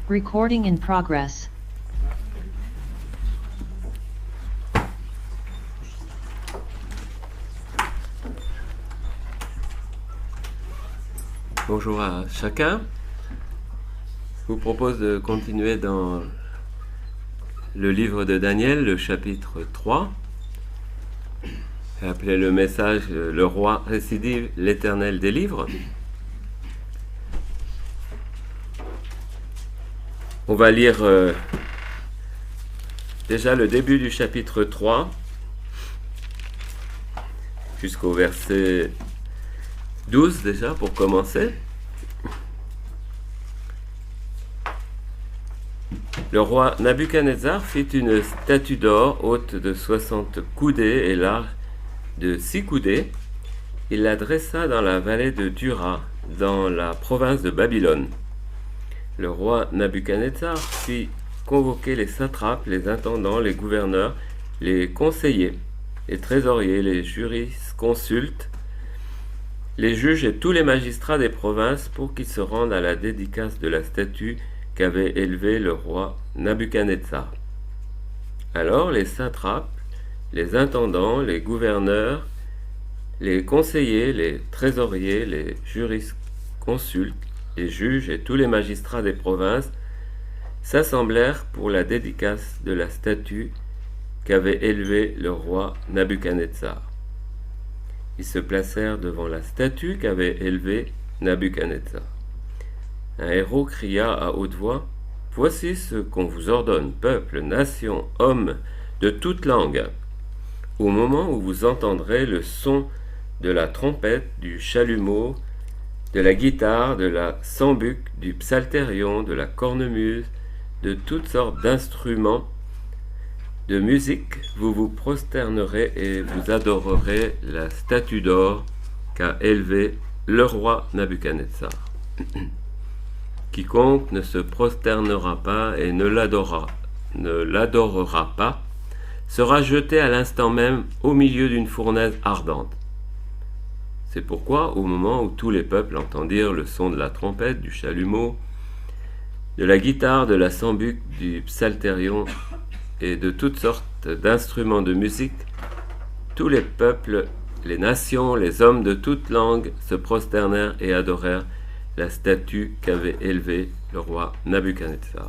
Recording in progress. Bonjour à chacun. Je vous propose de continuer dans le livre de Daniel, le chapitre 3. J'ai appelé le message « Le roi récidive, l'Éternel délivre ». On va lire déjà le début du chapitre 3 jusqu'au verset 12 déjà pour commencer. Le roi Nabuchodonosor fit une statue d'or haute de 60 coudées et large de 6 coudées. Il la dressa dans la vallée de Dura, dans la province de Babylone. Le roi Nabuchodonosor fit convoquer les satrapes, les intendants, les gouverneurs, les conseillers, les trésoriers, les jurisconsultes, les juges et tous les magistrats des provinces pour qu'ils se rendent à la dédicace de la statue qu'avait élevée le roi Nabuchodonosor. Alors les satrapes, les intendants, les gouverneurs, les conseillers, les trésoriers, les jurisconsultes, les juges et tous les magistrats des provinces s'assemblèrent pour la dédicace de la statue qu'avait élevée le roi Nabuchodonosor. Ils se placèrent devant la statue qu'avait élevée Nabuchodonosor. Un héros cria à haute voix : « Voici ce qu'on vous ordonne, peuple, nation, hommes de toute langue. Au moment où vous entendrez le son de la trompette, du chalumeau, de la guitare, de la sambuc, du psalterion, de la cornemuse, de toutes sortes d'instruments de musique, vous vous prosternerez et vous adorerez la statue d'or qu'a élevée le roi Nabuchodonosor. Quiconque ne se prosternera pas et ne l'adorera pas sera jeté à l'instant même au milieu d'une fournaise ardente. C'est pourquoi, au moment où tous les peuples entendirent le son de la trompette, du chalumeau, de la guitare, de la sambuc, du psalterion et de toutes sortes d'instruments de musique, tous les peuples, les nations, les hommes de toute langue se prosternèrent et adorèrent la statue qu'avait élevée le roi Nabuchodonosor.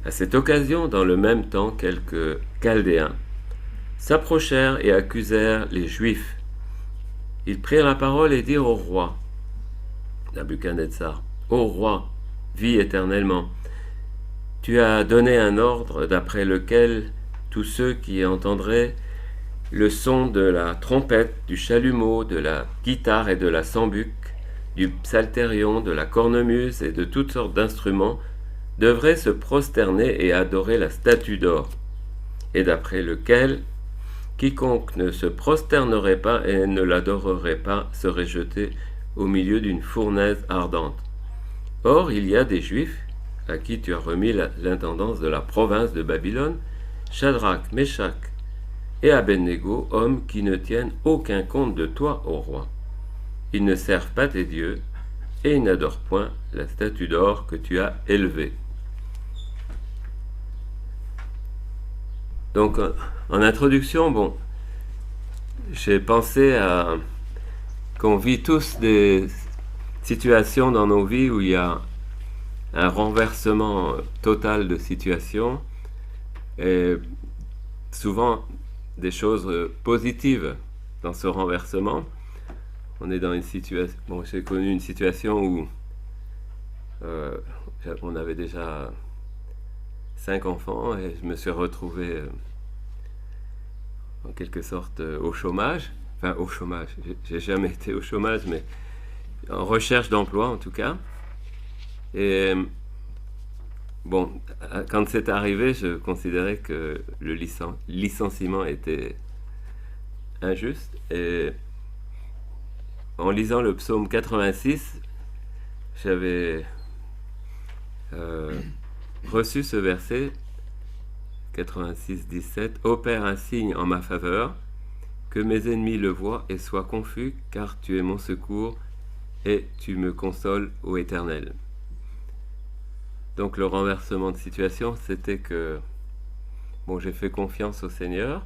À cette occasion, dans le même temps, quelques Chaldéens s'approchèrent et accusèrent les Juifs. Ils prirent la parole et dirent au roi Nabuchodonosor : « Ô roi, vis éternellement. Tu as donné un ordre d'après lequel tous ceux qui entendraient le son de la trompette, du chalumeau, de la guitare et de la sambuc, du psalterion, de la cornemuse et de toutes sortes d'instruments devraient se prosterner et adorer la statue d'or, et d'après lequel quiconque ne se prosternerait pas et ne l'adorerait pas serait jeté au milieu d'une fournaise ardente. Or, il y a des Juifs à qui tu as remis l'intendance de la province de Babylone, Shadrach, Meshach et Abednego, hommes qui ne tiennent aucun compte de toi, ô roi. Ils ne servent pas tes dieux et ils n'adorent point la statue d'or que tu as élevée. » Donc, en introduction, j'ai pensé à qu'on vit tous des situations dans nos vies où il y a un renversement total de situation et souvent des choses positives dans ce renversement. On est dans une situation... j'ai connu une situation où on avait déjà 5 enfants et je me suis retrouvé en quelque sorte au chômage. Enfin, au chômage, j'ai jamais été au chômage, mais en recherche d'emploi en tout cas. Et quand c'est arrivé, je considérais que le licenciement était injuste. Et en lisant le psaume 86, j'avais reçu ce verset 86-17 : « Opère un signe en ma faveur, que mes ennemis le voient et soient confus, car tu es mon secours et tu me consoles, ô Éternel. » Donc le renversement de situation, c'était que j'ai fait confiance au Seigneur.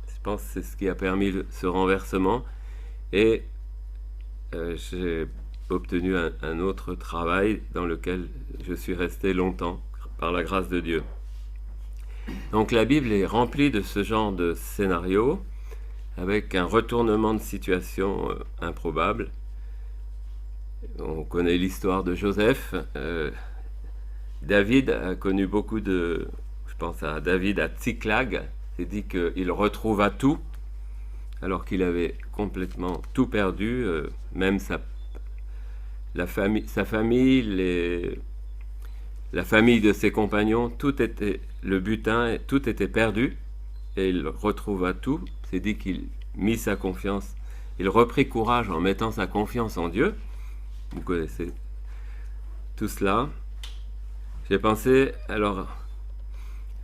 Je pense que c'est ce qui a permis ce renversement. Et j'ai obtenu un autre travail dans lequel je suis resté longtemps, par la grâce de Dieu. Donc la Bible est remplie de ce genre de scénario, avec un retournement de situation improbable. On connaît l'histoire de Joseph. David a connu beaucoup de... Je pense à David à Tsiklag. C'est dit qu'il retrouva tout, alors qu'il avait complètement tout perdu, même sa famille, la famille de ses compagnons, tout était le butin, tout était perdu, et il retrouva tout. C'est dit qu'il mit sa confiance, il reprit courage en mettant sa confiance en Dieu. Vous connaissez tout cela. J'ai pensé alors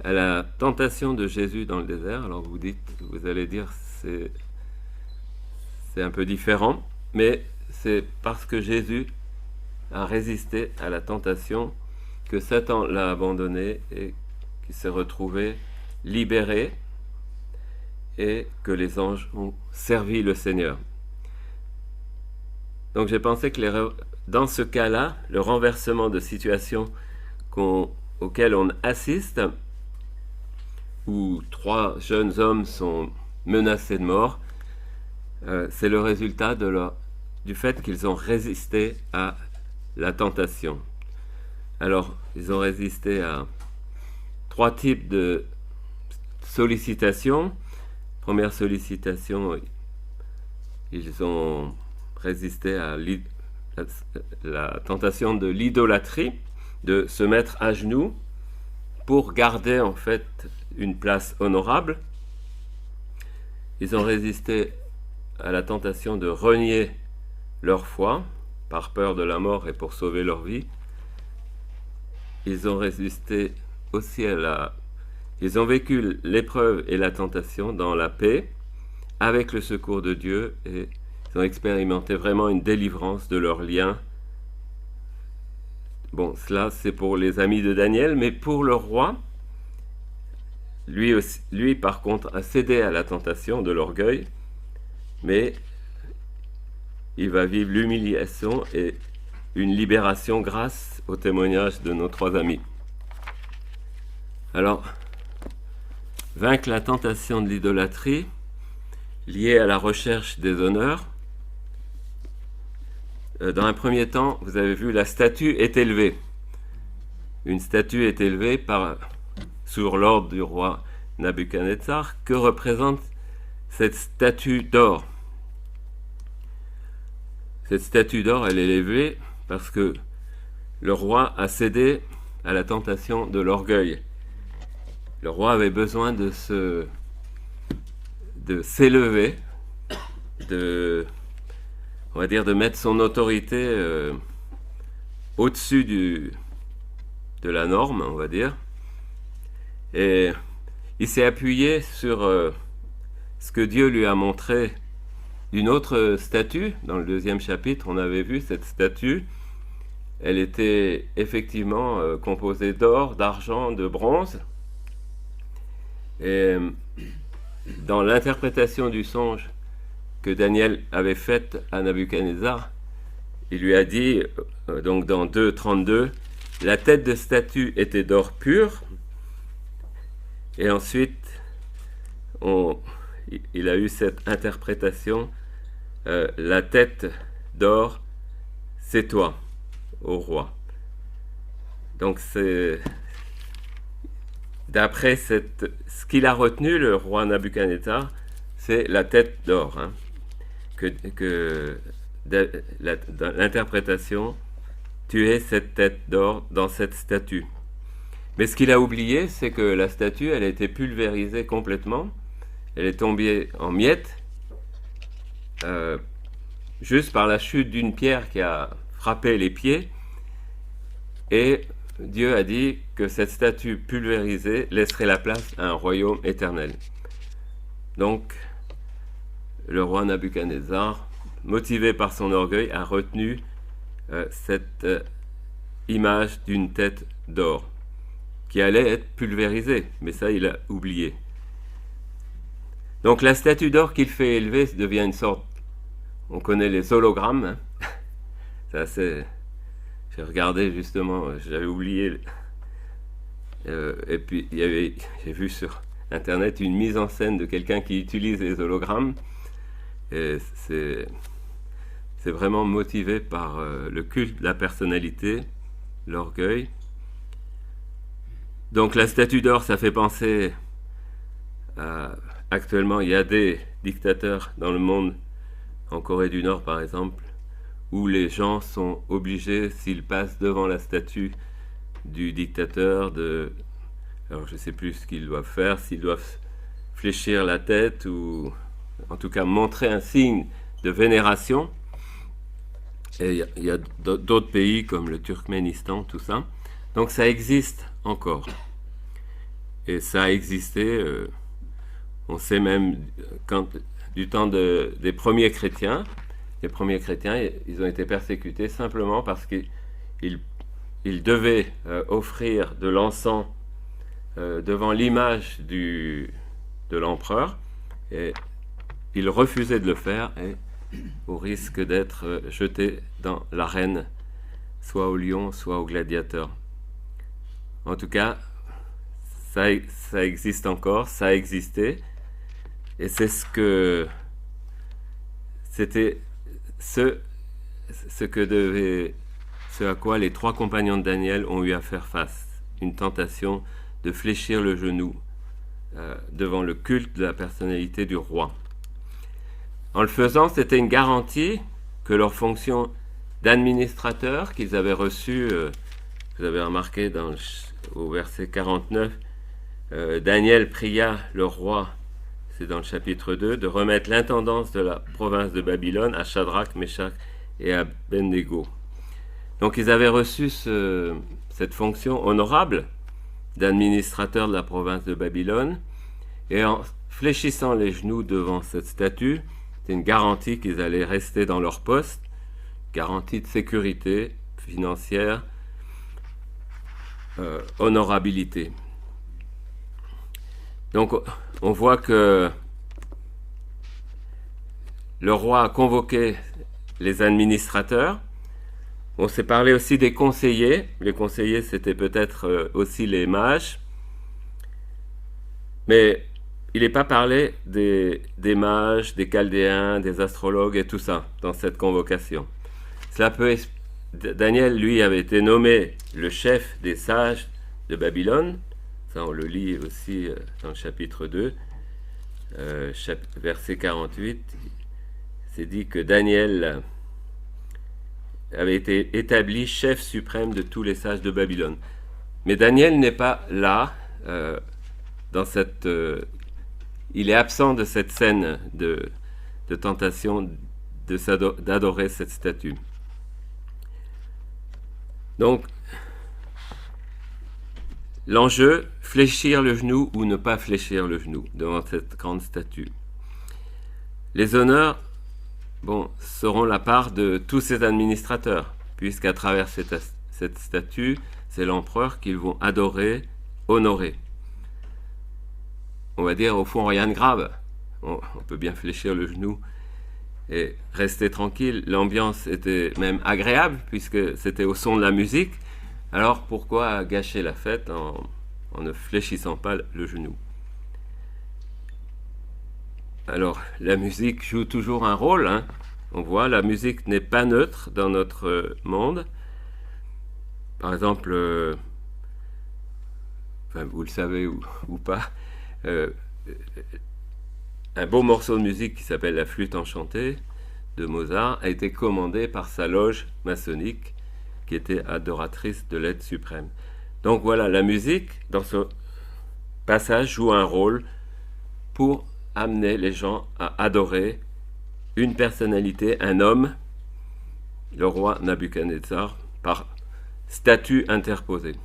à la tentation de Jésus dans le désert. Alors vous allez dire c'est un peu différent, mais c'est parce que Jésus a résisté à la tentation que Satan l'a abandonné et qu'il s'est retrouvé libéré et que les anges ont servi le Seigneur. Donc j'ai pensé que dans ce cas-là, le renversement de situation auquel on assiste, où 3 jeunes hommes sont menacés de mort, c'est le résultat du fait qu'ils ont résisté à la tentation. Alors, ils ont résisté à 3 types de sollicitations. Première sollicitation, ils ont résisté à la tentation de l'idolâtrie, de se mettre à genoux pour garder en fait une place honorable. Ils ont résisté à la tentation de renier leur foi par peur de la mort et pour sauver leur vie. Ils ont résisté aussi ils ont vécu l'épreuve et la tentation dans la paix, avec le secours de Dieu, et ils ont expérimenté vraiment une délivrance de leurs liens. Bon, cela c'est pour les amis de Daniel, mais pour le roi, lui par contre a cédé à la tentation de l'orgueil, mais il va vivre l'humiliation et une libération grâce au témoignage de nos 3 amis. Alors, vaincre la tentation de l'idolâtrie liée à la recherche des honneurs. Dans un premier temps, vous avez vu, la statue est élevée. Une statue est élevée sur l'ordre du roi Nabuchodonosor. Que représente cette statue d'or? Cette statue d'or, elle est élevée parce que le roi a cédé à la tentation de l'orgueil. Le roi avait besoin de s'élever, on va dire de mettre son autorité au-dessus de la norme, on va dire. Et il s'est appuyé sur ce que Dieu lui a montré d'une autre statue. Dans le 2e chapitre, on avait vu cette statue. Elle était effectivement composée d'or, d'argent, de bronze. Et dans l'interprétation du songe que Daniel avait faite à Nabuchodonosor, il lui a dit, donc dans 2.32, la tête de statue était d'or pur. Et ensuite, il a eu cette interprétation, la tête d'or, c'est toi, ô roi. Donc c'est... D'après ce qu'il a retenu, le roi Nabuchodonosor, c'est la tête d'or. Dans l'interprétation, tu es cette tête d'or dans cette statue. Mais ce qu'il a oublié, c'est que la statue, elle a été pulvérisée complètement. Elle est tombée en miettes, juste par la chute d'une pierre qui a frappé les pieds. Et Dieu a dit que cette statue pulvérisée laisserait la place à un royaume éternel. Donc, le roi Nabuchodonosor, motivé par son orgueil, a retenu cette image d'une tête d'or qui allait être pulvérisée, mais ça il a oublié. Donc la statue d'or qu'il fait élever devient une sorte, on connaît les hologrammes, hein. Ça c'est, j'ai regardé justement, j'avais oublié, et puis j'ai vu sur internet une mise en scène de quelqu'un qui utilise les hologrammes, et c'est vraiment motivé par le culte de la personnalité, l'orgueil. Donc la statue d'or, ça fait penser à... Actuellement, il y a des dictateurs dans le monde, en Corée du Nord par exemple, où les gens sont obligés, s'ils passent devant la statue du dictateur, alors je ne sais plus ce qu'ils doivent faire, s'ils doivent fléchir la tête ou en tout cas montrer un signe de vénération. Et il y a d'autres pays comme le Turkménistan, tout ça. Donc ça existe encore. Et ça a existé... on sait même, du temps des premiers chrétiens, les premiers chrétiens, ils ont été persécutés simplement parce qu'ils devaient offrir de l'encens devant l'image de l'empereur, et ils refusaient de le faire, et au risque d'être jetés dans l'arène, soit au lion, soit au gladiateur. En tout cas, ça existe encore, ça a existé. Et c'est c'était ce à quoi les 3 compagnons de Daniel ont eu à faire face, une tentation de fléchir le genou devant le culte de la personnalité du roi. En le faisant, c'était une garantie que leur fonction d'administrateur qu'ils avaient reçue, vous avez remarqué au verset 49, Daniel pria le roi, c'est dans le chapitre 2, de remettre l'intendance de la province de Babylone à Shadrach, Meshach et Abednego. Donc ils avaient reçu cette fonction honorable d'administrateur de la province de Babylone, et en fléchissant les genoux devant cette statue, c'est une garantie qu'ils allaient rester dans leur poste, garantie de sécurité financière, honorabilité. Donc on voit que le roi a convoqué les administrateurs. On s'est parlé aussi des conseillers. Les conseillers, c'était peut-être aussi les mages. Mais il n'est pas parlé des mages, des chaldéens, des astrologues et tout ça dans cette convocation. Daniel, lui, avait été nommé le chef des sages de Babylone. Ça, on le lit aussi dans le chapitre 2, verset 48. C'est dit que Daniel avait été établi chef suprême de tous les sages de Babylone. Mais Daniel n'est pas là, il est absent de cette scène de tentation d'adorer cette statue. Donc, l'enjeu, fléchir le genou ou ne pas fléchir le genou devant cette grande statue. Les honneurs, seront la part de tous ces administrateurs, puisqu'à travers cette statue, c'est l'empereur qu'ils vont adorer, honorer. On va dire au fond rien de grave. On peut bien fléchir le genou et rester tranquille. L'ambiance était même agréable puisque c'était au son de la musique. Alors pourquoi gâcher la fête en ne fléchissant pas le genou? Alors la musique joue toujours un rôle, hein. On voit, la musique n'est pas neutre dans notre monde. Par exemple, vous le savez ou pas, un beau morceau de musique qui s'appelle La Flûte enchantée de Mozart a été commandé par sa loge maçonnique qui était adoratrice de l'être suprême. Donc voilà, la musique dans ce passage joue un rôle pour amener les gens à adorer une personnalité, un homme, le roi Nabuchodonosor, par statut interposé.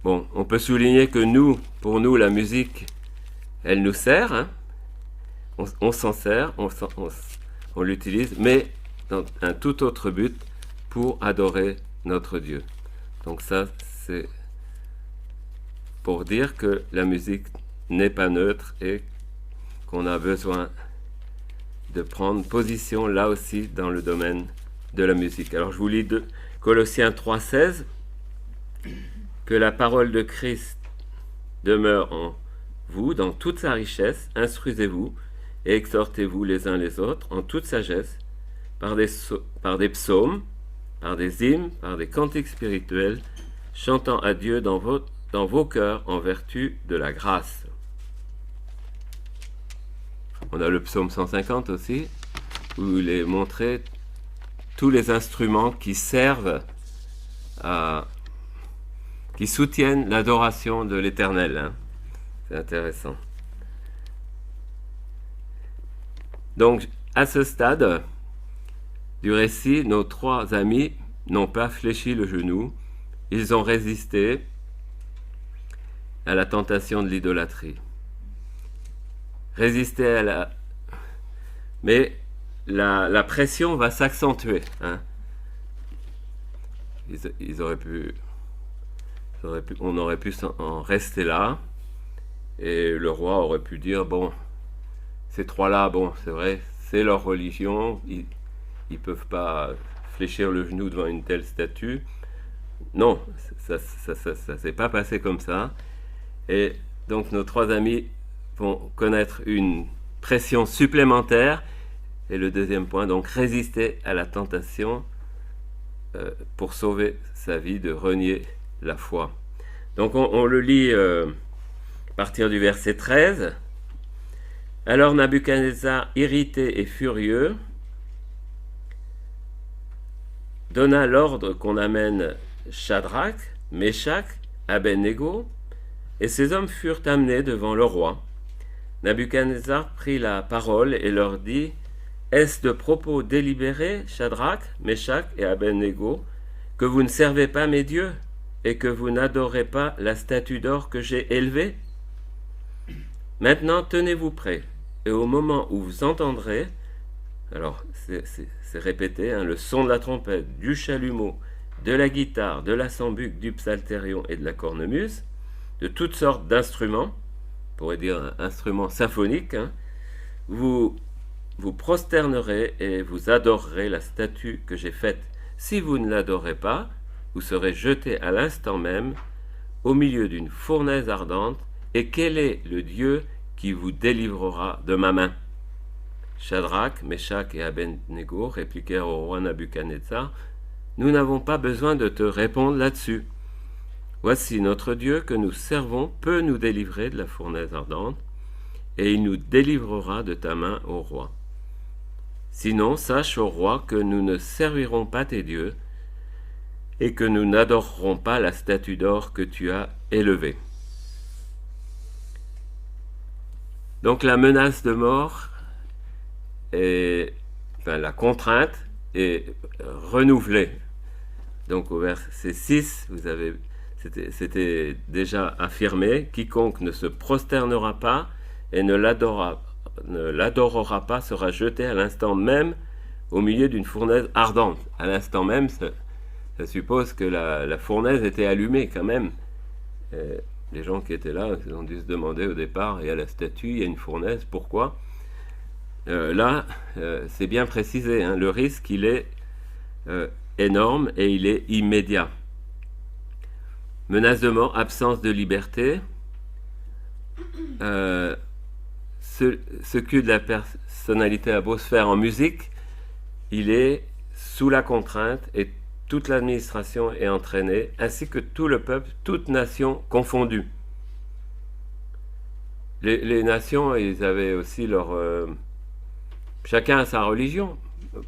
Bon, on peut souligner que pour nous, la musique, elle nous sert, hein. On s'en sert, on l'utilise, mais dans un tout autre but, pour adorer notre Dieu. Donc ça, c'est pour dire que la musique n'est pas neutre et qu'on a besoin de prendre position là aussi dans le domaine de la musique. Alors je vous lis de Colossiens 3,16, que la parole de Christ demeure en vous dans toute sa richesse, instruisez-vous et exhortez-vous les uns les autres en toute sagesse, par des psaumes, par des hymnes, par des cantiques spirituels, chantant à Dieu dans vos cœurs en vertu de la grâce. On a le psaume 150 aussi, où il est montré tous les instruments qui servent qui soutiennent l'adoration de l'Éternel. Hein. C'est intéressant. Donc, à ce stade du récit, nos trois amis n'ont pas fléchi le genou, ils ont résisté à la tentation de l'idolâtrie. Mais la pression va s'accentuer. Hein. On aurait pu en rester là, et le roi aurait pu dire, bon, ces trois-là, bon, c'est vrai, c'est leur religion, ils peuvent pas fléchir le genou devant une telle statue. Non, ça s'est pas passé comme ça. Et donc nos trois amis vont connaître une pression supplémentaire. Et le deuxième point, donc résister à la tentation pour sauver sa vie de renier la foi. Donc on le lit à partir du verset 13. Alors Nabuchodonosor, irrité et furieux, donna l'ordre qu'on amène Shadrach, Meshach, Abednego, et ces hommes furent amenés devant le roi. Nabuchodonosor prit la parole et leur dit, « Est-ce de propos délibérés, Shadrach, Meshach et Abednego, que vous ne servez pas mes dieux et que vous n'adorez pas la statue d'or que j'ai élevée? Maintenant tenez-vous prêts, et au moment où vous entendrez, alors c'est répété, hein, le son de la trompette, du chalumeau, de la guitare, de la sambuc, du psalterion et de la cornemuse, de toutes sortes d'instruments, on pourrait dire instruments symphoniques, hein, vous prosternerez et vous adorerez la statue que j'ai faite. Si vous ne l'adorez pas, vous serez jetés à l'instant même au milieu d'une fournaise ardente, et quel est le Dieu qui vous délivrera de ma main? Shadrach, Meshach et Abednego répliquèrent au roi Nabuchodonosor, nous n'avons pas besoin de te répondre là-dessus. Voici notre Dieu que nous servons peut nous délivrer de la fournaise ardente, et il nous délivrera de ta main, ô roi. Sinon, sache, ô roi, que nous ne servirons pas tes dieux, et que nous n'adorerons pas la statue d'or que tu as élevée. Donc la menace de mort, la contrainte est renouvelée. Donc au verset 6, c'était déjà affirmé, quiconque ne se prosternera pas et ne l'adorera pas sera jeté à l'instant même au milieu d'une fournaise ardente. À l'instant même, ça suppose que la fournaise était allumée quand même. Les gens qui étaient là, ils ont dû se demander au départ, il y a la statue, il y a une fournaise, pourquoi? Là, c'est bien précisé, hein, le risque, il est énorme et il est immédiat. Menace de mort, absence de liberté, ce que de la personnalité a beau se faire en musique, il est sous la contrainte et toute l'administration est entraînée, ainsi que tout le peuple, toute nation confondue. Les nations, ils avaient aussi leur... chacun a sa religion.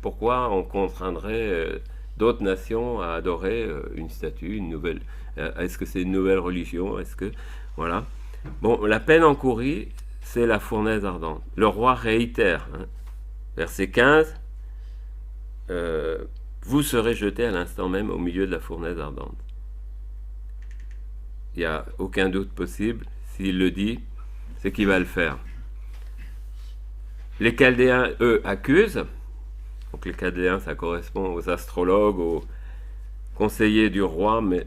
Pourquoi on contraindrait d'autres nations à adorer une statue, une nouvelle... est-ce que c'est une nouvelle religion? Est-ce que... Voilà. Bon, la peine encourue, c'est la fournaise ardente. Le roi réitère, hein, verset 15, vous serez jetés à l'instant même au milieu de la fournaise ardente. Il n'y a aucun doute possible. S'il le dit, c'est qu'il va le faire. Les Chaldéens, eux, accusent. Donc les Chaldéens, ça correspond aux astrologues, conseillers du roi, mais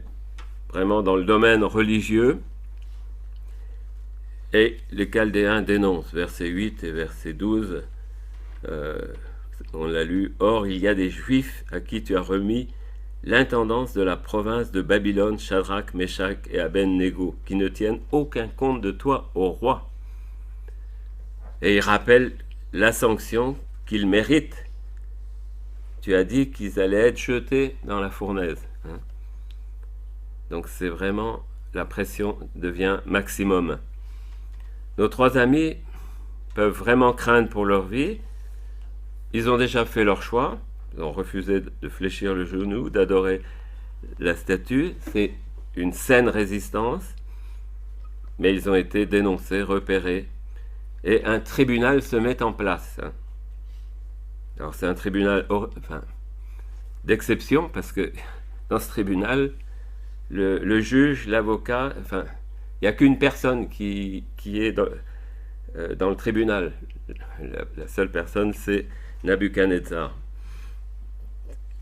vraiment dans le domaine religieux. Et les Chaldéens dénoncent, verset 8 et verset 12, on l'a lu, « Or, il y a des Juifs à qui tu as remis l'intendance de la province de Babylone, Shadrach, Meshach et Abednego, qui ne tiennent aucun compte de toi au roi. » Et il rappelle la sanction qu'ils méritent. Tu as dit qu'ils allaient être jetés dans la fournaise. Donc c'est vraiment, la pression devient maximum. Nos 3 amis peuvent vraiment craindre pour leur vie. Ils ont déjà fait leur choix. Ils ont refusé de fléchir le genou, d'adorer la statue. C'est une saine résistance. Mais ils ont été dénoncés, repérés. Et un tribunal se met en place. Alors c'est un tribunal d'exception, parce que dans ce tribunal, le juge, l'avocat, il n'y a qu'une personne qui est dans le tribunal. La seule personne, c'est Nabuchodonosor.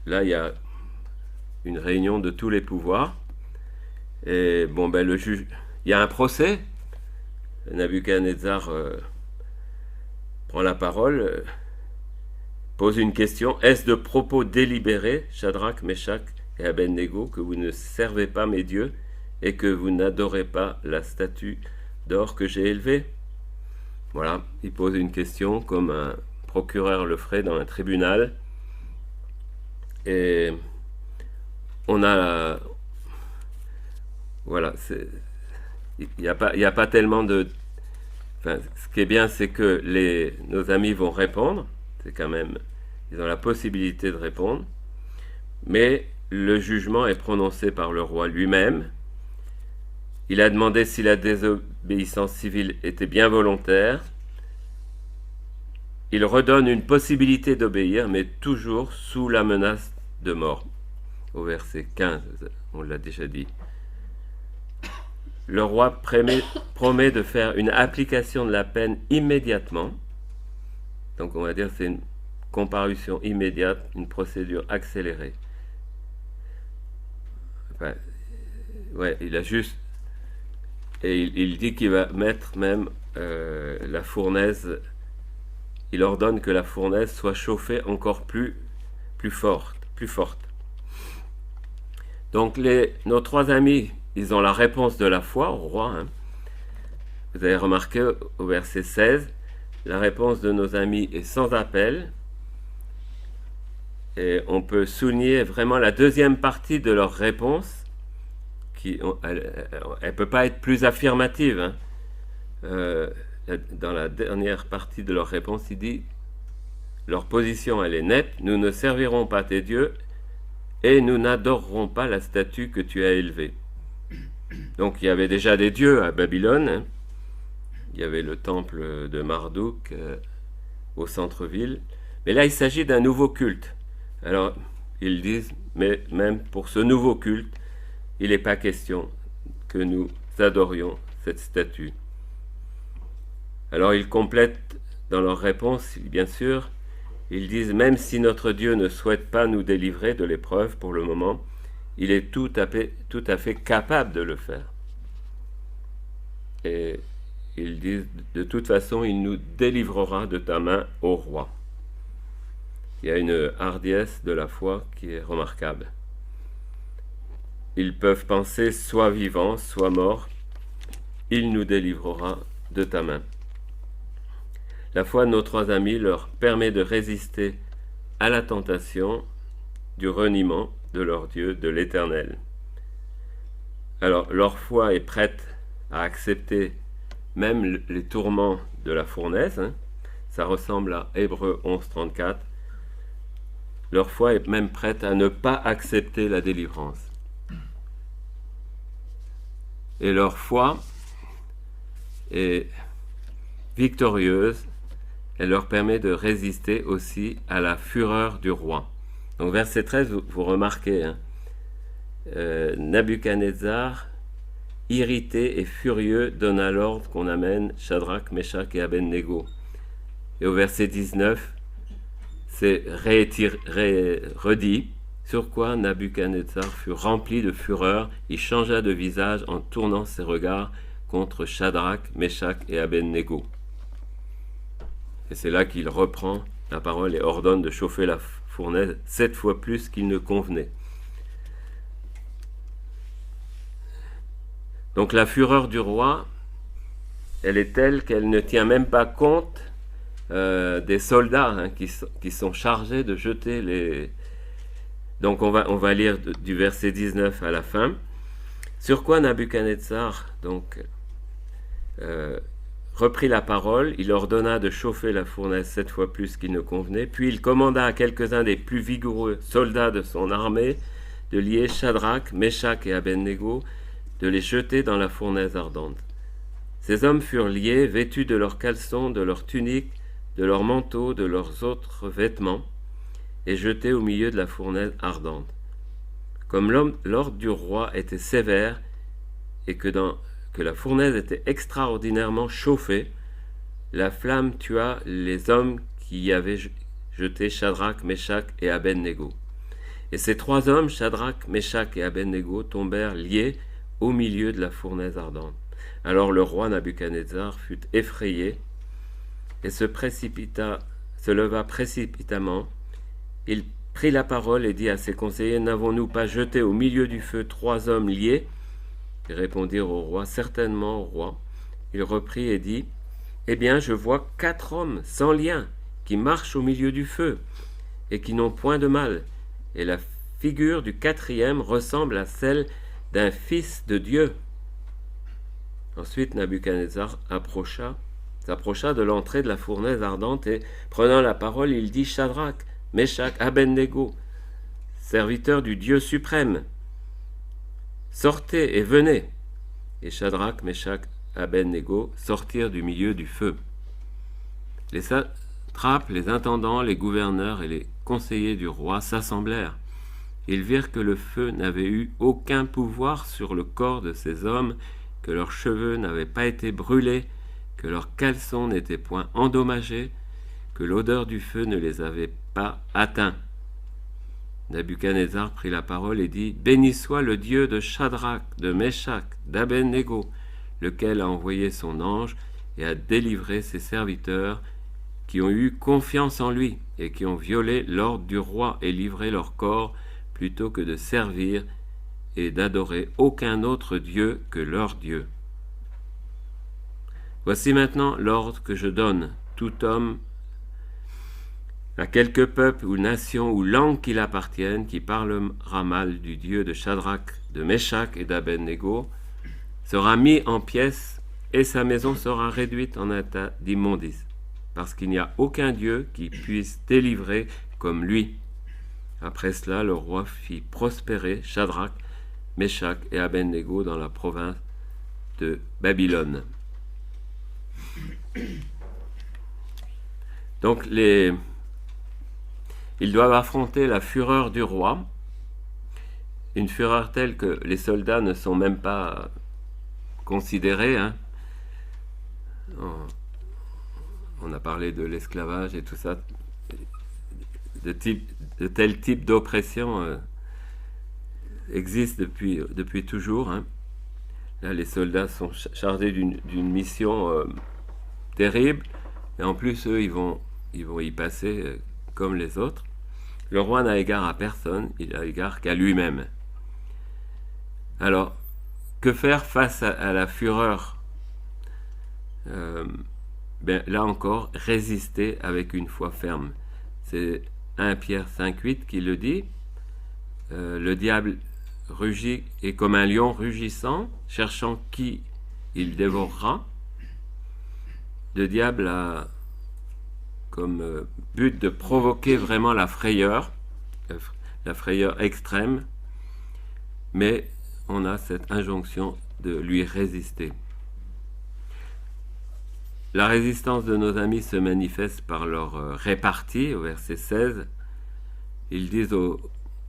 Là, il y a une réunion de tous les pouvoirs. Et le juge, il y a un procès. Nabuchodonosor prend la parole, pose une question. Est-ce de propos délibérés, Shadrach, Meshach et Abednego, que vous ne servez pas mes dieux et que vous n'adorez pas la statue d'or que j'ai élevée? Voilà, il pose une question comme un procureur le ferait dans un tribunal. Et on a... Voilà, il n'y a pas tellement de... ce qui est bien, c'est que nos amis vont répondre. C'est quand même... Ils ont la possibilité de répondre. Mais le jugement est prononcé par le roi lui-même. Il a demandé si la désobéissance civile était bien volontaire. Il redonne une possibilité d'obéir, mais toujours sous la menace de mort. Au verset 15, on l'a déjà dit. Le roi promet de faire une application de la peine immédiatement. Donc on va dire que c'est une comparution immédiate, une procédure accélérée. Il a juste... Et il dit qu'il va mettre même la fournaise, il ordonne que la fournaise soit chauffée encore plus forte. Donc nos 3 amis, ils ont la réponse de la foi au roi. Vous avez remarqué au verset 16, la réponse de nos amis est sans appel. Et on peut souligner vraiment la deuxième partie de leur réponse. Elle ne peut pas être plus affirmative. Dans la dernière partie de leur réponse, il dit, leur position elle est nette, nous ne servirons pas tes dieux et nous n'adorerons pas la statue que tu as élevée. Donc il y avait déjà des dieux à Babylone. Il y avait le temple de Marduk au centre-ville. Mais là il s'agit d'un nouveau culte. Alors ils disent, mais même pour ce nouveau culte, il n'est pas question que nous adorions cette statue. Alors ils complètent dans leur réponse, bien sûr, ils disent, même si notre Dieu ne souhaite pas nous délivrer de l'épreuve pour le moment, il est tout à fait capable de le faire. Et ils disent, de toute façon, il nous délivrera de ta main, ô roi. Il y a une hardiesse de la foi qui est remarquable. Ils peuvent penser soit vivant, soit mort, il nous délivrera de ta main. La foi de nos 3 amis leur permet de résister à la tentation du reniement de leur Dieu, de l'Éternel. Alors, leur foi est prête à accepter même les tourments de la fournaise. Ça ressemble à Hébreux 11, 34. Leur foi est même prête à ne pas accepter la délivrance. Et leur foi est victorieuse. Elle leur permet de résister aussi à la fureur du roi. Donc verset 13, vous remarquez, Nabuchodonosor, irrité et furieux, donna l'ordre qu'on amène Shadrach, Meshach et Abednego. Et au verset 19, c'est redit, Sur quoi Nabuchodonosor fut rempli de fureur, il changea de visage en tournant ses regards contre Shadrach, Meshach et Abednego. Et c'est là qu'il reprend la parole et ordonne de chauffer la fournaise 7 fois plus qu'il ne convenait. Donc la fureur du roi, elle est telle qu'elle ne tient même pas compte des soldats qui sont chargés de jeter les... Donc on va lire du verset 19 à la fin. Sur quoi Nabuchodonosor reprit la parole, il ordonna de chauffer la fournaise 7 fois plus qu'il ne convenait, puis il commanda à quelques-uns des plus vigoureux soldats de son armée de lier Shadrach, Meshach et Abednego, de les jeter dans la fournaise ardente. Ces hommes furent liés, vêtus de leurs caleçons, de leurs tuniques, de leurs manteaux, de leurs autres vêtements, et jetés au milieu de la fournaise ardente. Comme l'ordre du roi était sévère, et que la fournaise était extraordinairement chauffée, la flamme tua les hommes qui y avaient jeté Shadrach, Meshach et Abednego. Et ces 3 hommes, Shadrach, Meshach et Abednego, tombèrent liés au milieu de la fournaise ardente. Alors le roi Nabuchodonosor fut effrayé et se leva précipitamment. Il prit la parole et dit à ses conseillers, « N'avons-nous pas jeté au milieu du feu 3 hommes liés ?» Ils répondirent au roi, « Certainement, au roi. » Il reprit et dit, « Eh bien, je vois 4 hommes sans lien qui marchent au milieu du feu et qui n'ont point de mal. Et la figure du 4e ressemble à celle d'un fils de Dieu. » Ensuite, Nabuchodonosor s'approcha de l'entrée de la fournaise ardente et, prenant la parole, il dit, « Shadrach, Meshach, Abednego, serviteurs du Dieu suprême, sortez et venez. » Et Shadrach, Meshach, Abednego sortirent du milieu du feu. Les satrapes, les intendants, les gouverneurs et les conseillers du roi s'assemblèrent. Ils virent que le feu n'avait eu aucun pouvoir sur le corps de ces hommes, que leurs cheveux n'avaient pas été brûlés, que leurs caleçons n'étaient point endommagés, que l'odeur du feu ne les avait pas atteints. Nabuchodonosor prit la parole et dit, « Béni soit le Dieu de Shadrach, de Meshach, d'Abednego, lequel a envoyé son ange et a délivré ses serviteurs qui ont eu confiance en lui et qui ont violé l'ordre du roi et livré leur corps plutôt que de servir et d'adorer aucun autre Dieu que leur Dieu. Voici maintenant l'ordre que je donne. Tout homme, à quelque peuple ou nation ou langue qu'il appartienne, qui parlera mal du Dieu de Shadrach, de Meshach et d'Abednego, sera mis en pièces et sa maison sera réduite en état d'immondice, parce qu'il n'y a aucun Dieu qui puisse délivrer comme lui. » Après cela, le roi fit prospérer Shadrach, Meshach et Abednego dans la province de Babylone. Donc ils doivent affronter la fureur du roi, une fureur telle que les soldats ne sont même pas considérés. On a parlé de l'esclavage et tout ça, de tel type d'oppression existe depuis toujours. Là, les soldats sont chargés d'une mission terrible, et en plus, eux, ils vont y passer comme les autres. Le roi n'a égard à personne, il n'a égard qu'à lui-même. Alors, que faire face à la fureur? Là encore, résister avec une foi ferme. C'est 1 Pierre 5,8 qui le dit. Le diable rugit et comme un lion rugissant, cherchant qui il dévorera. Le diable a comme but de provoquer vraiment la frayeur extrême, mais on a cette injonction de lui résister. La résistance de nos amis se manifeste par leur répartie, au verset 16. Ils disent au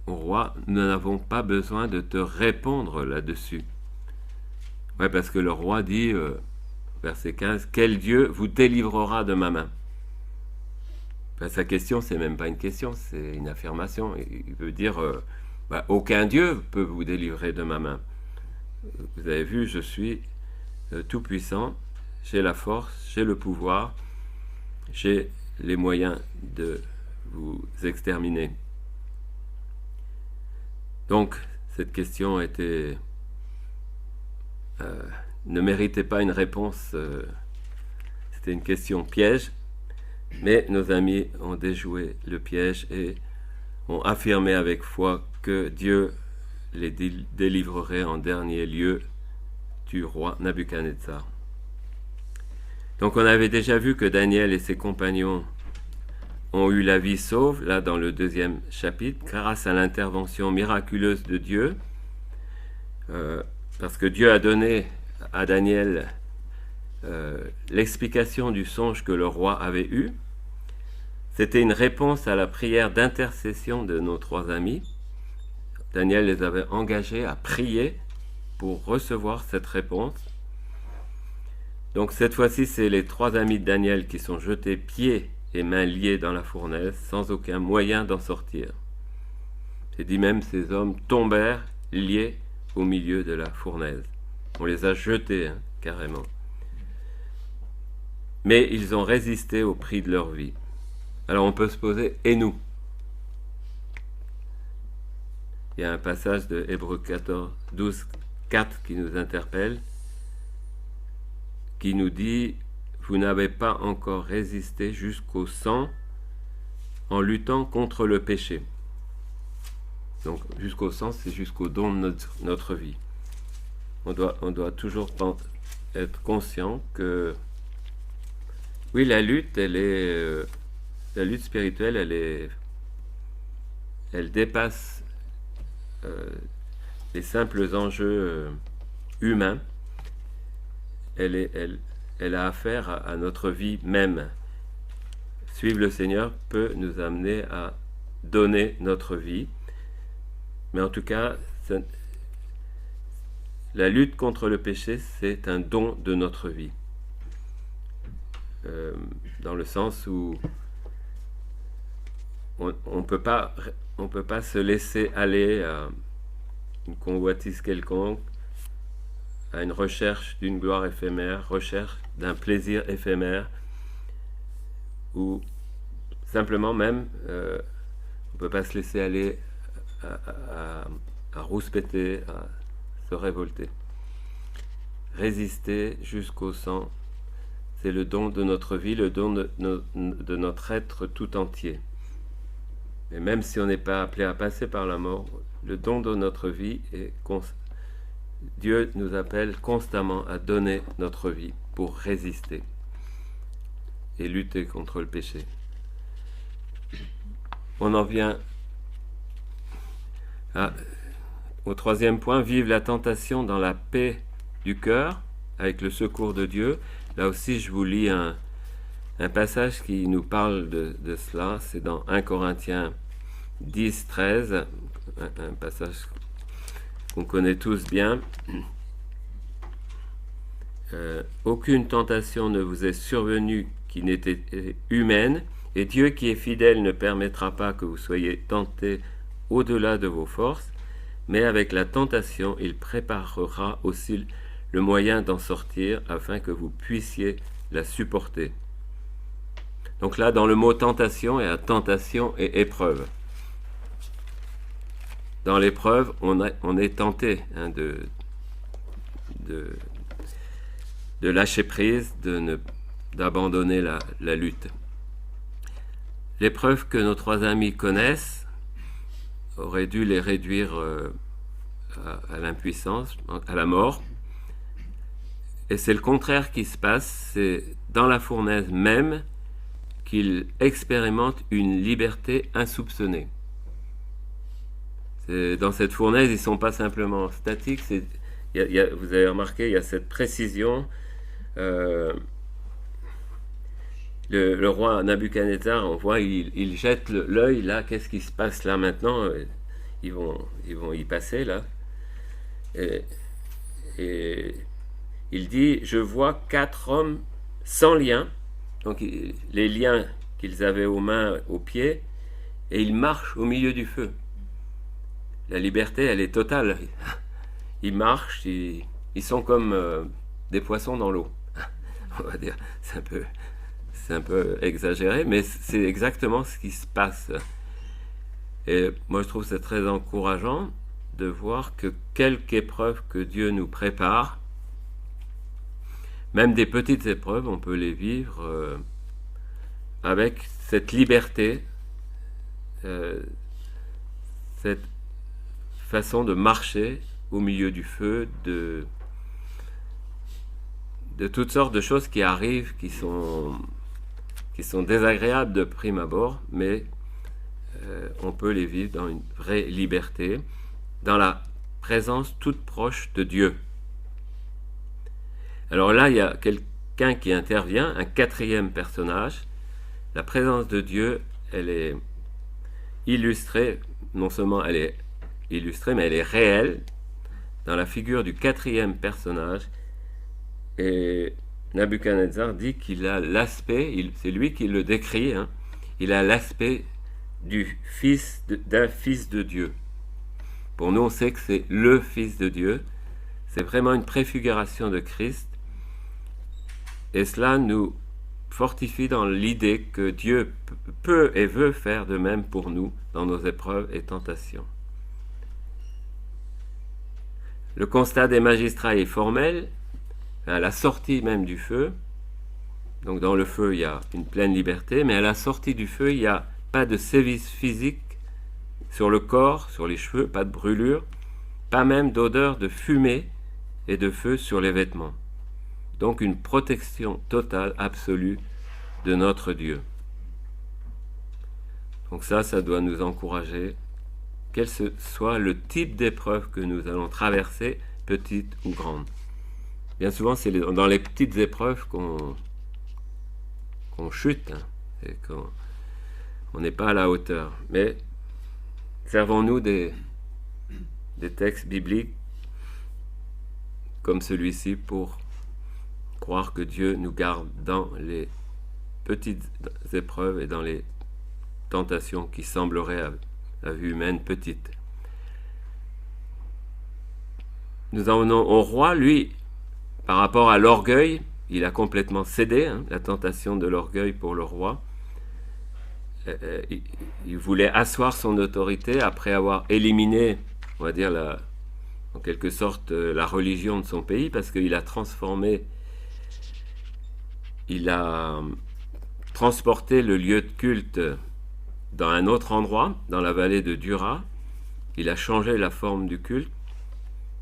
roi, « Nous n'avons pas besoin de te répondre là-dessus. » Ouais, parce que le roi dit, verset 15, « Quel Dieu vous délivrera de ma main ?» sa question, c'est même pas une question, c'est une affirmation. Il veut dire aucun Dieu peut vous délivrer de ma main. Vous avez vu, je suis tout puissant, j'ai la force, j'ai le pouvoir, j'ai les moyens de vous exterminer. Donc, cette question ne méritait pas une réponse, c'était une question piège, mais nos amis ont déjoué le piège et ont affirmé avec foi que Dieu les délivrerait en dernier lieu du roi Nabuchodonosor. Donc on avait déjà vu que Daniel et ses compagnons ont eu la vie sauve, là dans le 2e chapitre, grâce à l'intervention miraculeuse de Dieu, parce que Dieu a donné à Daniel l'explication du songe que le roi avait eu. C'était une réponse à la prière d'intercession de nos 3 amis. Daniel les avait engagés à prier pour recevoir cette réponse. Donc cette fois-ci, c'est les 3 amis de Daniel qui sont jetés pieds et mains liés dans la fournaise, sans aucun moyen d'en sortir. C'est dit même, ces hommes tombèrent liés au milieu de la fournaise. On les a jetés, carrément. Mais ils ont résisté au prix de leur vie. Alors on peut se poser, et nous? Il y a un passage de Hébreux 12, 4 qui nous interpelle, qui nous dit « Vous n'avez pas encore résisté jusqu'au sang en luttant contre le péché. » Donc jusqu'au sang, c'est jusqu'au don de notre vie. On doit toujours être conscient que oui, la lutte spirituelle, elle dépasse les simples enjeux humains. Elle a affaire à notre vie même. Suivre le Seigneur peut nous amener à donner notre vie. Mais en tout cas, la lutte contre le péché, c'est un don de notre vie. Dans le sens où on peut pas se laisser aller à une convoitise quelconque, à une recherche d'une gloire éphémère, recherche d'un plaisir éphémère, ou simplement même on peut pas se laisser aller à rouspéter, à se révolter. Résister jusqu'au sang, c'est le don de notre vie, le don de notre être tout entier. Et même si on n'est pas appelé à passer par la mort, le don de notre vie est Dieu nous appelle constamment à donner notre vie pour résister et lutter contre le péché. On en vient au 3e point, vivre la tentation dans la paix du cœur, avec le secours de Dieu. Là aussi, je vous lis un passage qui nous parle de cela. C'est dans 1 Corinthiens 10, 13, un passage qu'on connaît tous bien. Aucune tentation ne vous est survenue qui n'était humaine, et Dieu qui est fidèle ne permettra pas que vous soyez tentés au-delà de vos forces, mais avec la tentation, il préparera aussi le moyen d'en sortir afin que vous puissiez la supporter. Donc là, dans le mot tentation, il y a tentation et épreuve. Dans l'épreuve, on est tenté de lâcher prise, d'abandonner la lutte. L'épreuve que nos 3 amis connaissent aurait dû les réduire à l'impuissance, à la mort. Et c'est le contraire qui se passe, c'est dans la fournaise même qu'ils expérimentent une liberté insoupçonnée. Dans cette fournaise, ils ne sont pas simplement statiques, vous avez remarqué, il y a cette précision. Le roi Nabuchodonosor, on voit, il jette l'œil là, qu'est-ce qui se passe là maintenant? Ils vont y passer là. Et il dit, je vois 4 hommes sans lien. Donc les liens qu'ils avaient aux mains, aux pieds, et ils marchent au milieu du feu. La liberté, elle est totale. Ils marchent, ils sont comme des poissons dans l'eau. On va dire, c'est un peu exagéré, mais c'est exactement ce qui se passe. Et moi, je trouve c'est très encourageant de voir que quelque épreuve que Dieu nous prépare, même des petites épreuves, on peut les vivre avec cette liberté, cette façon de marcher au milieu du feu, de toutes sortes de choses qui arrivent, qui sont désagréables de prime abord, mais on peut les vivre dans une vraie liberté, dans la présence toute proche de Dieu. Alors là, il y a quelqu'un qui intervient, un quatrième personnage. La présence de Dieu, elle est illustrée, non seulement elle est illustrée, mais elle est réelle dans la figure du quatrième personnage. Et Nabuchodonosor dit qu'il a l'aspect, c'est lui qui le décrit, hein, il a l'aspect d'un fils de Dieu. Pour nous, on sait que c'est le Fils de Dieu. C'est vraiment une préfiguration de Christ. Et cela nous fortifie dans l'idée que Dieu peut et veut faire de même pour nous dans nos épreuves et tentations. Le constat des magistrats est formel, à la sortie même du feu. Donc dans le feu, il y a une pleine liberté, mais à la sortie du feu, il n'y a pas de sévice physique sur le corps, sur les cheveux, pas de brûlure, pas même d'odeur de fumée et de feu sur les vêtements. Donc une protection totale, absolue de notre Dieu. Donc ça doit nous encourager, quel soit le type d'épreuve que nous allons traverser, petite ou grande. Bien souvent, c'est dans les petites épreuves qu'on chute, hein, et qu'on n'est pas à la hauteur. Mais servons-nous des textes bibliques comme celui-ci pour croire que Dieu nous garde dans les petites épreuves et dans les tentations qui sembleraient à vue humaine petites. Nous en venons au roi. Lui, par rapport à l'orgueil, il a complètement cédé, hein, la tentation de l'orgueil pour le roi. Il voulait asseoir son autorité après avoir éliminé, on va dire, en quelque sorte, la religion de son pays, parce qu'il a transporté le lieu de culte dans un autre endroit, dans la vallée de Dura. Il a changé la forme du culte,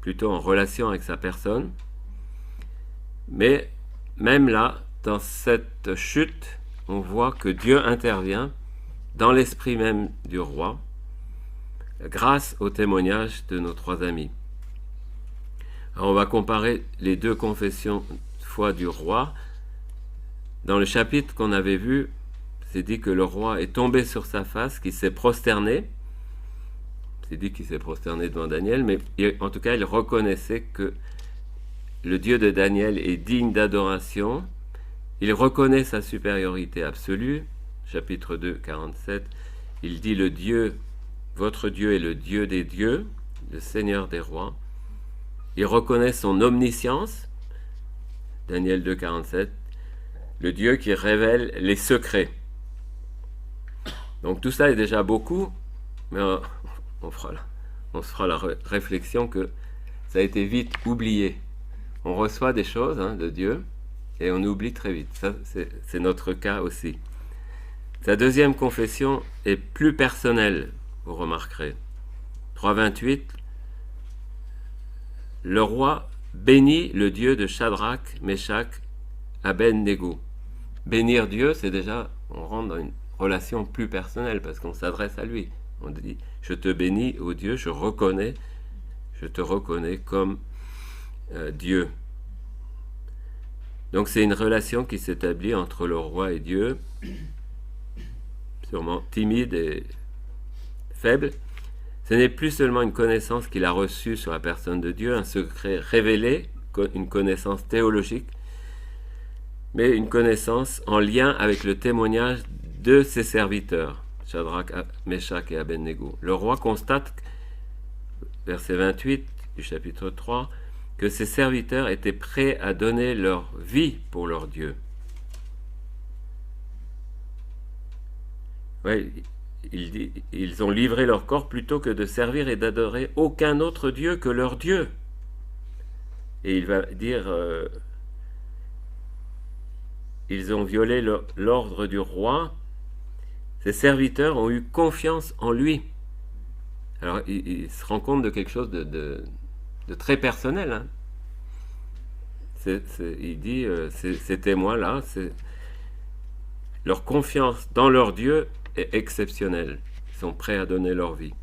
plutôt en relation avec sa personne. Mais même là, dans cette chute, on voit que Dieu intervient dans l'esprit même du roi, grâce au témoignage de nos trois amis. Alors on va comparer les deux confessions de foi du roi. Dans le chapitre qu'on avait vu, c'est dit que le roi est tombé sur sa face, qu'il s'est prosterné. C'est dit qu'il s'est prosterné devant Daniel, mais en tout cas, il reconnaissait que le Dieu de Daniel est digne d'adoration. Il reconnaît sa supériorité absolue. Chapitre 2, 47. Il dit le Dieu, votre Dieu est le Dieu des dieux, le Seigneur des rois. Il reconnaît son omniscience. Daniel 2, 47. Le Dieu qui révèle les secrets. Donc tout ça est déjà beaucoup, mais on se fera la réflexion que ça a été vite oublié. On reçoit des choses de Dieu et on oublie très vite. Ça, c'est notre cas aussi. Sa deuxième confession est plus personnelle, vous remarquerez. 3.28. Le roi bénit le Dieu de Shadrach, Meshach, Abed-Nego. Bénir Dieu, c'est déjà, on rentre dans une relation plus personnelle parce qu'on s'adresse à lui. On dit, je te bénis, ô Dieu, je te reconnais comme Dieu. Donc c'est une relation qui s'établit entre le roi et Dieu, sûrement timide et faible. Ce n'est plus seulement une connaissance qu'il a reçue sur la personne de Dieu, un secret révélé, une connaissance théologique, mais une connaissance en lien avec le témoignage de ses serviteurs, Shadrach, Meshach et Abednego. Le roi constate, verset 28 du chapitre 3, que ses serviteurs étaient prêts à donner leur vie pour leur Dieu. Ouais, il dit, ils ont livré leur corps plutôt que de servir et d'adorer aucun autre Dieu que leur Dieu. Et il va dire, ils ont violé l'ordre du roi. Ses serviteurs ont eu confiance en lui. Alors, il se rend compte de quelque chose de très personnel. Hein. Il dit, ces témoins-là, leur confiance dans leur Dieu est exceptionnelle. Ils sont prêts à donner leur vie.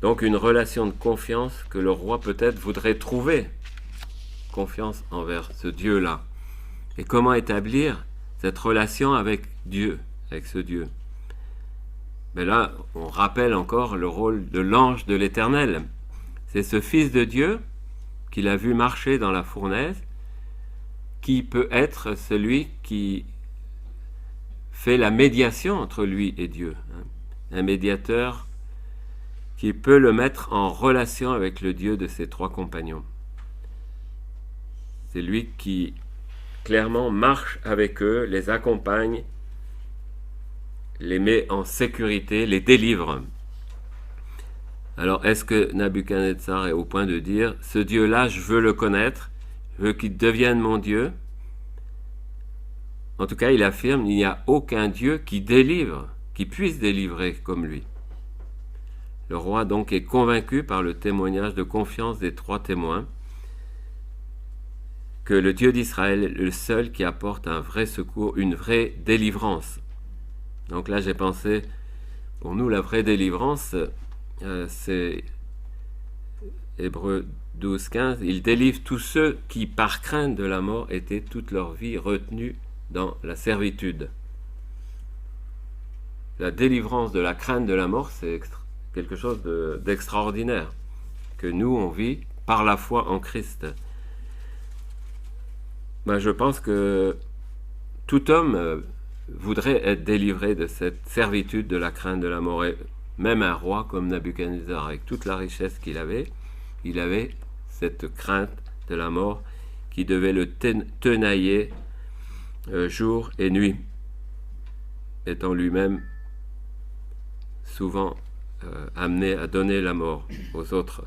Donc, une relation de confiance que le roi peut-être voudrait trouver. Confiance envers ce Dieu-là. Et comment établir cette relation avec Dieu, avec ce Dieu? Mais là, on rappelle encore le rôle de l'ange de l'Éternel. C'est ce Fils de Dieu qu'il a vu marcher dans la fournaise, qui peut être celui qui fait la médiation entre lui et Dieu. Un médiateur qui peut le mettre en relation avec le Dieu de ses trois compagnons. C'est lui qui clairement marche avec eux, les accompagne, les met en sécurité, les délivre. Alors, est-ce que Nabuchodonosor est au point de dire « Ce Dieu-là, je veux le connaître, je veux qu'il devienne mon Dieu » En tout cas, il affirme « Il n'y a aucun Dieu qui délivre, qui puisse délivrer comme lui ». Le roi donc est convaincu par le témoignage de confiance des trois témoins que le Dieu d'Israël est le seul qui apporte un vrai secours, une vraie délivrance. Donc là, j'ai pensé, pour nous, la vraie délivrance, c'est Hébreux 12, 15. Il délivre tous ceux qui, par crainte de la mort, étaient toute leur vie retenus dans la servitude. La délivrance de la crainte de la mort, c'est quelque chose d'extraordinaire que nous, on vit par la foi en Christ. Ben, je pense que tout homme voudrait être délivré de cette servitude de la crainte de la mort. Et même un roi comme Nabuchodonosor, avec toute la richesse qu'il avait, il avait cette crainte de la mort qui devait le tenailler jour et nuit, étant lui-même souvent amené à donner la mort aux autres.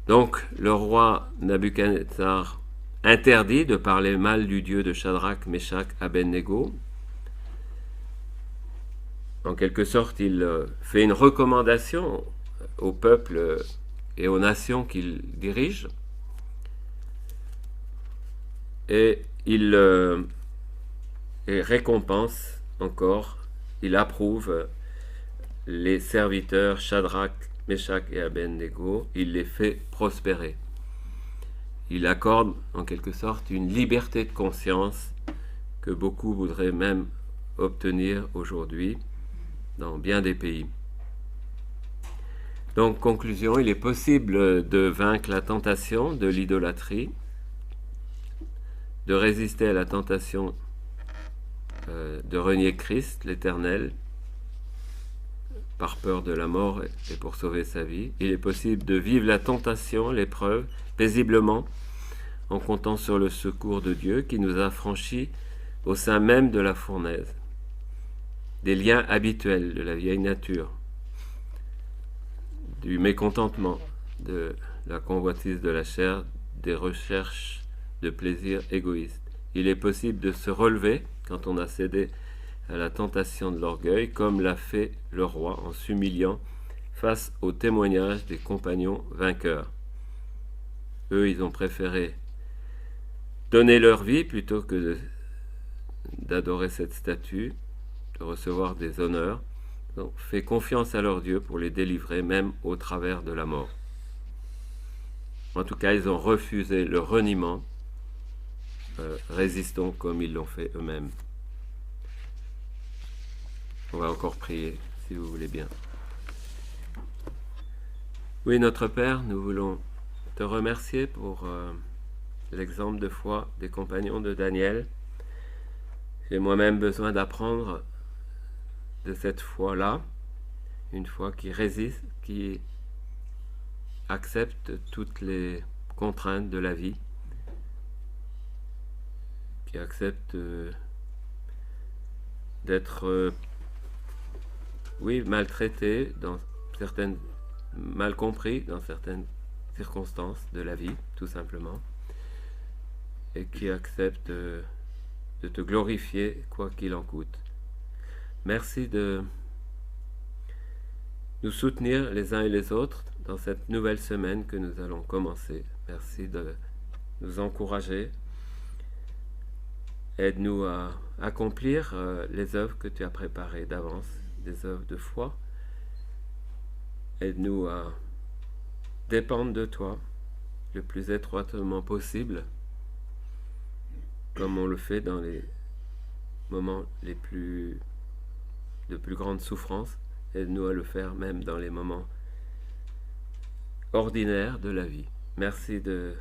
Donc, le roi Nabuchodonosor interdit de parler mal du Dieu de Shadrach, Meshach, Abednego. En quelque sorte, il fait une recommandation au peuple et aux nations qu'il dirige. Et il récompense encore, il approuve les serviteurs Shadrach, Meshach et Abednego, il les fait prospérer. Il accorde en quelque sorte une liberté de conscience que beaucoup voudraient même obtenir aujourd'hui dans bien des pays. Donc, conclusion, il est possible de vaincre la tentation de l'idolâtrie, de résister à la tentation de renier Christ, l'Éternel, par peur de la mort et pour sauver sa vie. Il est possible de vivre la tentation, l'épreuve, paisiblement, en comptant sur le secours de Dieu qui nous a franchis au sein même de la fournaise, des liens habituels de la vieille nature, du mécontentement, de la convoitise de la chair, des recherches de plaisir égoïstes. Il est possible de se relever quand on a cédé à la tentation de l'orgueil, comme l'a fait le roi en s'humiliant face au témoignage des compagnons vainqueurs. Eux, ils ont préféré donner leur vie plutôt que d'adorer cette statue, de recevoir des honneurs. Donc, fait confiance à leur Dieu pour les délivrer, même au travers de la mort. En tout cas, ils ont refusé le reniement. Résistons comme ils l'ont fait eux-mêmes. On va encore prier, si vous voulez bien. Oui, notre Père, nous voulons te remercier pour l'exemple de foi des compagnons de Daniel. J'ai moi-même besoin d'apprendre de cette foi-là, une foi qui résiste, qui accepte toutes les contraintes de la vie, qui accepte d'être maltraité dans certaines, mal compris dans certaines circonstances de la vie, tout simplement, et qui accepte de te glorifier quoi qu'il en coûte. Merci de nous soutenir les uns et les autres dans cette nouvelle semaine que nous allons commencer. Merci de nous encourager. Aide-nous à accomplir les œuvres que tu as préparées d'avance, des œuvres de foi. Aide-nous à dépendre de toi le plus étroitement possible, comme on le fait dans les moments de plus grande souffrance. Aide-nous à le faire même dans les moments ordinaires de la vie. Merci de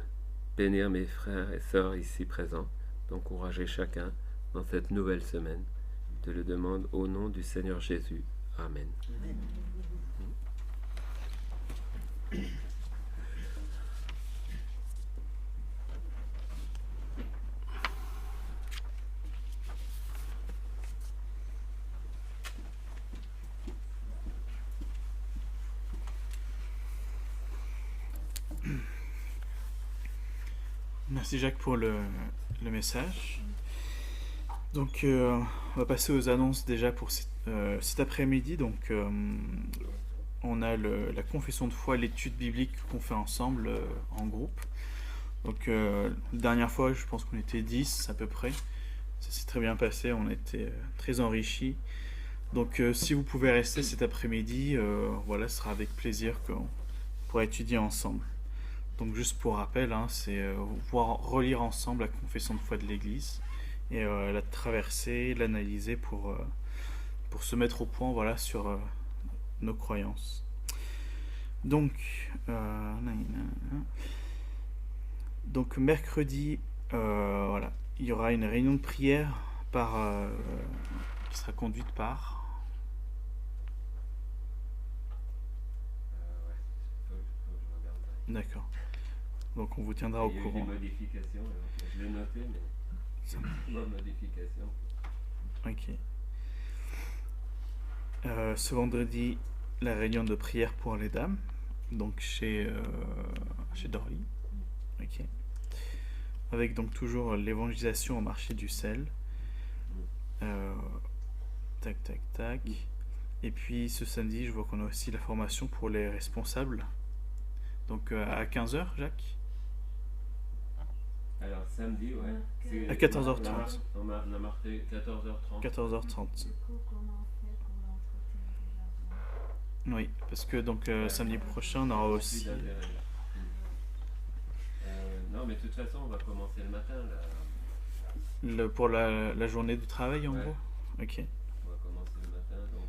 bénir mes frères et sœurs ici présents, d'encourager chacun dans cette nouvelle semaine. Je te le demande au nom du Seigneur Jésus. Amen. Amen. Merci Jacques pour le message. Donc on va passer aux annonces déjà pour cet après-midi. Donc on a la confession de foi, l'étude biblique qu'on fait ensemble en groupe. Donc la dernière fois, je pense qu'on était 10 à peu près. Ça s'est très bien passé, on était très enrichis. Donc si vous pouvez rester cet après-midi, voilà, ce sera avec plaisir qu'on pourra étudier ensemble. Donc juste pour rappel, c'est pouvoir relire ensemble la confession de foi de l'Église et la traverser, l'analyser pour se mettre au point, voilà, sur nos croyances. Donc mercredi, voilà, il y aura une réunion de prière qui sera conduite par... D'accord. Donc on vous tiendra au courant. Il y a eu des modifications, je l'ai noté, mais c'est une modification. Ok. Ce vendredi, la réunion de prière pour les dames, donc chez Dorly. Ok. Avec donc toujours l'évangélisation au marché du sel. Tac, tac, tac. Et puis ce samedi, je vois qu'on a aussi la formation pour les responsables. Donc à 15h, Jacques? Alors samedi, ouais. À 14h30. On a marqué 14h30. 14h30. Oui, parce que donc samedi prochain, on aura aussi... non, mais de toute façon, on va commencer le matin, là. Pour la journée du travail, en gros? Ok. On va commencer le matin, donc...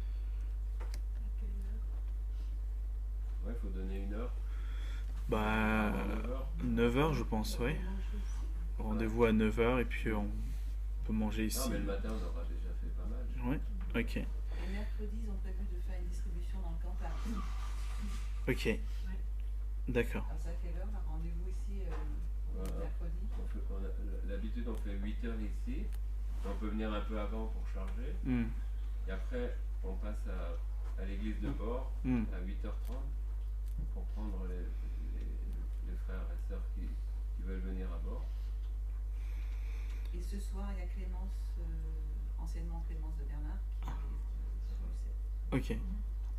Ouais, il faut donner une heure. Bah, 9h, je pense, oui. Rendez-vous à 9h et puis on peut manger ici. Non, mais le matin, on aura déjà fait pas mal. Oui, ok. Et mercredi, ils ont prévu de faire une distribution dans le Cantal. Ok. Ouais. D'accord. Alors, ça fait l'heure, rendez-vous ici mercredi. L'habitude, on fait 8h ici. On peut venir un peu avant pour charger. Et après, on passe à l'église de bord à 8h30 pour prendre les frères et sœurs qui veulent venir à bord. Et ce soir, il y a Clémence, anciennement Clémence de Bernard, qui est Ok,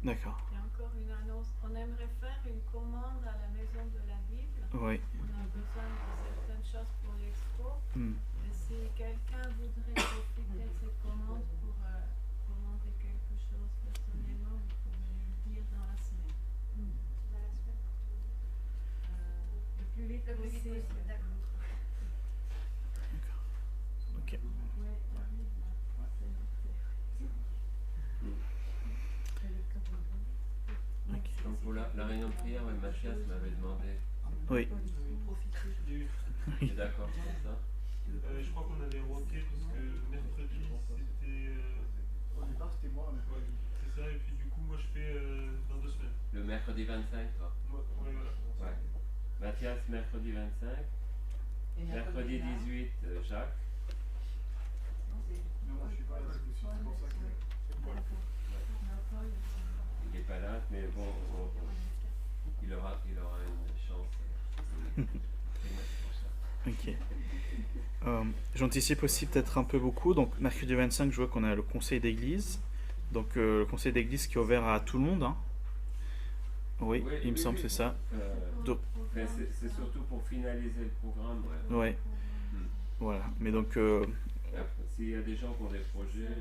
d'accord. Il y a encore une annonce. On aimerait faire une commande à la maison de la Bible. Oui. On a besoin de certaines choses pour l'expo. Et si quelqu'un voudrait profiter de cette commande pour commander quelque chose personnellement, vous pouvez le dire dans la semaine. Dans la semaine le plus vite possible. D'accord. Ok. Donc pour la réunion de prière, Mathias m'avait demandé. Oui. Tu es d'accord pour ça? Je crois qu'on avait roté parce que mercredi c'était. Au départ, c'était moi. Ouais, c'est ça, et puis du coup, moi je fais dans 2 semaines. Le mercredi 25, toi. Ouais, voilà. Ouais. Mathias, mercredi 25. Et Mercredi là, 18, Jacques. non, c'est- Mais moi, je suis pas là, c'est pour ça que. Voilà. Il n'est pas là, mais bon, il aura une chance. Pour ça. Ok. J'anticipe aussi peut-être un peu beaucoup. Donc, mercredi 25, je vois qu'on a le conseil d'église. Donc, le conseil d'église qui est ouvert à tout le monde. Hein. Oui, il me semble que c'est ça. Donc, Mais c'est surtout pour finaliser le programme. Ouais. ouais. Voilà. Mais donc, Après, s'il y a des gens qui ont des projets,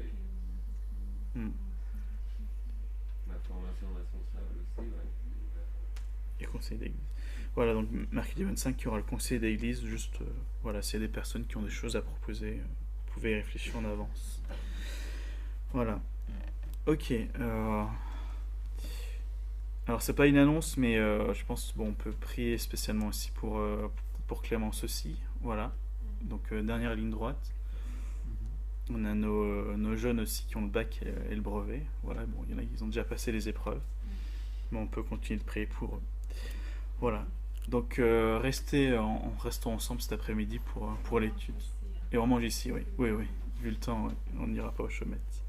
hmm. ma formation responsable aussi, ouais. Et conseil d'église. Voilà, donc mercredi 25, il y aura le conseil d'église. Juste, voilà, s'il y a des personnes qui ont des choses à proposer, vous pouvez y réfléchir en avance. Voilà. Ok. Alors, c'est pas une annonce, mais je pense bon, on peut prier spécialement aussi pour Clémence aussi. Voilà. Donc, dernière ligne droite. On a nos jeunes aussi qui ont le bac et le brevet. Voilà, bon, il y en a qui ont déjà passé les épreuves. Mais on peut continuer de prier pour eux. Voilà. Donc, restons ensemble cet après-midi pour l'étude. Et on mange ici, oui. Oui, oui. Vu le temps, ouais. On n'ira pas aux chômettes.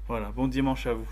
Voilà. Bon dimanche à vous.